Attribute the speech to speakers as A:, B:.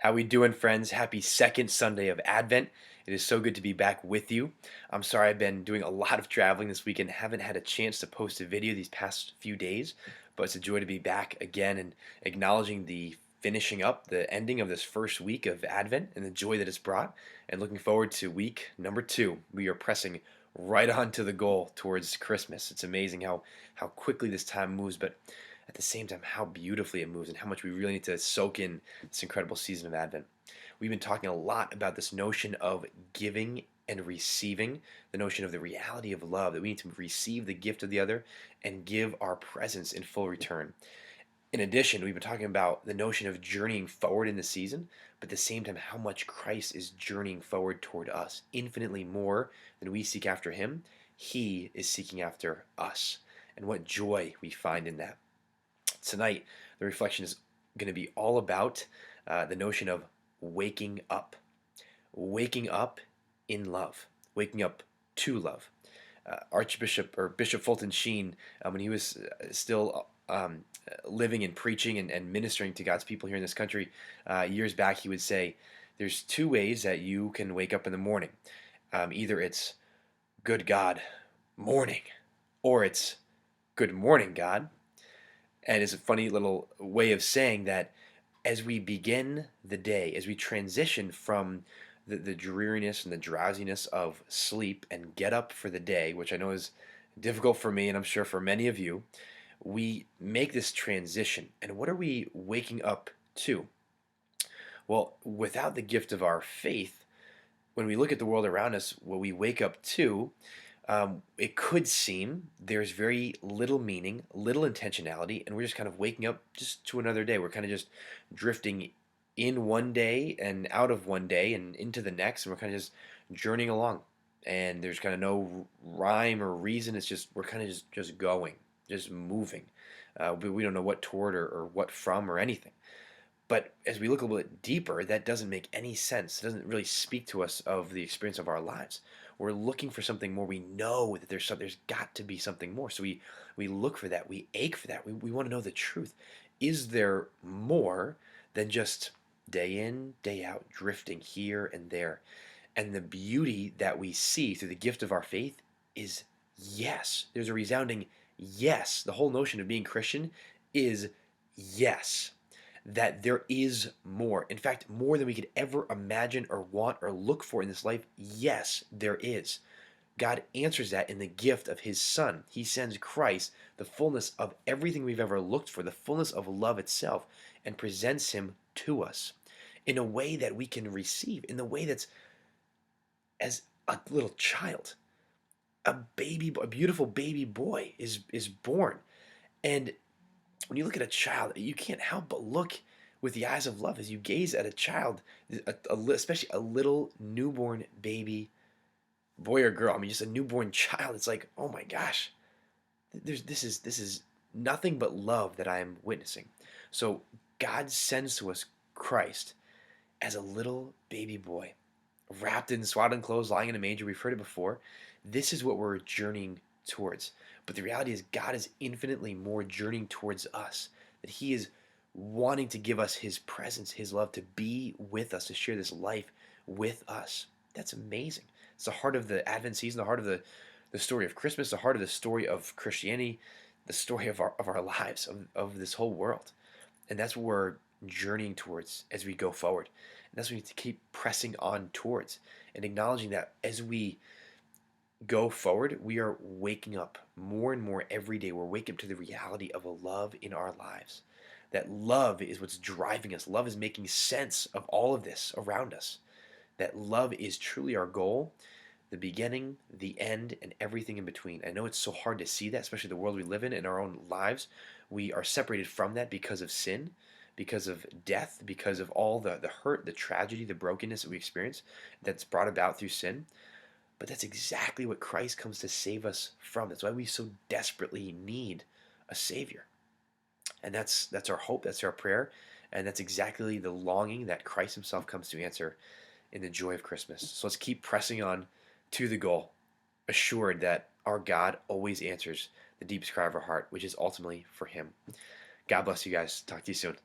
A: How we doing, friends? Happy second Sunday of Advent. It is so good to be back with you. I'm sorry I've been doing a lot of traveling this weekend, haven't had a chance to post a video these past few days, but it's a joy to be back again and acknowledging the finishing up, the ending of this first week of Advent and the joy that it's brought, and looking forward to week number 2. We are pressing right on to the goal towards Christmas. It's amazing how quickly this time moves, but at the same time how beautifully it moves and how much we really need to soak in this incredible season of Advent. We've been talking a lot about this notion of giving and receiving, the notion of the reality of love, that we need to receive the gift of the other and give our presence in full return. In addition, we've been talking about the notion of journeying forward in the season, but at the same time, how much Christ is journeying forward toward us, infinitely more than we seek after Him. He is seeking after us, and what joy we find in that. Tonight, the reflection is going to be all about the notion of waking up in love, waking up to love. Archbishop or Bishop Fulton Sheen, when he was still living and preaching and ministering to God's people here in this country years back, he would say, "There's two ways that you can wake up in the morning. Either it's good God, morning, or it's good morning, God." And it's a funny little way of saying that as we begin the day, as we transition from the dreariness and the drowsiness of sleep and get up for the day, which I know is difficult for me and I'm sure for many of you, we make this transition. And what are we waking up to? Well, without the gift of our faith, when we look at the world around us, what we wake up to, it could seem there's very little meaning, little intentionality, and we're just kind of waking up just to another day. We're kind of just drifting in one day and out of one day and into the next, and we're kind of just journeying along. And there's kind of no rhyme or reason. It's just we're kind of just going, just moving. But we don't know what toward or what from or anything. But as we look a little bit deeper, that doesn't make any sense. It doesn't really speak to us of the experience of our lives. We're looking for something more. We know that there's got to be something more. So we look for that. We ache for that. We want to know the truth. Is there more than just day in, day out, drifting here and there? And the beauty that we see through the gift of our faith is yes. There's a resounding yes. The whole notion of being Christian is yes, that there is more. In fact, more than we could ever imagine or want or look for in this life. Yes, there is. God answers that in the gift of His Son. He sends Christ, the fullness of everything we've ever looked for, the fullness of love itself, and presents Him to us in a way that we can receive, in the way that's as a little child. A beautiful baby boy is born. And when you look at a child, you can't help but look with the eyes of love as you gaze at a child, especially a little newborn baby, boy or girl. I mean, just a newborn child. It's like, oh my gosh, this is nothing but love that I am witnessing. So God sends to us Christ as a little baby boy, wrapped in swaddling clothes, lying in a manger. We've heard it before. This is what we're journeying towards. But the reality is, God is infinitely more journeying towards us, that He is wanting to give us His presence, His love, to be with us, to share this life with us. That's amazing. It's the heart of the Advent season, the heart of the story of Christmas, the heart of the story of Christianity, the story of our lives, of this whole world. And that's what we're journeying towards as we go forward. And that's what we need to keep pressing on towards and acknowledging that as we go forward, we are waking up more and more every day. We're waking up to the reality of a love in our lives. That love is what's driving us. Love is making sense of all of this around us. That love is truly our goal, the beginning, the end, and everything in between. I know it's so hard to see that, especially the world we live in our own lives. We are separated from that because of sin, because of death, because of all the hurt, the tragedy, the brokenness that we experience that's brought about through sin. But that's exactly what Christ comes to save us from. That's why we so desperately need a Savior. And that's our hope, that's our prayer, and that's exactly the longing that Christ Himself comes to answer in the joy of Christmas. So let's keep pressing on to the goal, assured that our God always answers the deepest cry of our heart, which is ultimately for Him. God bless you guys. Talk to you soon.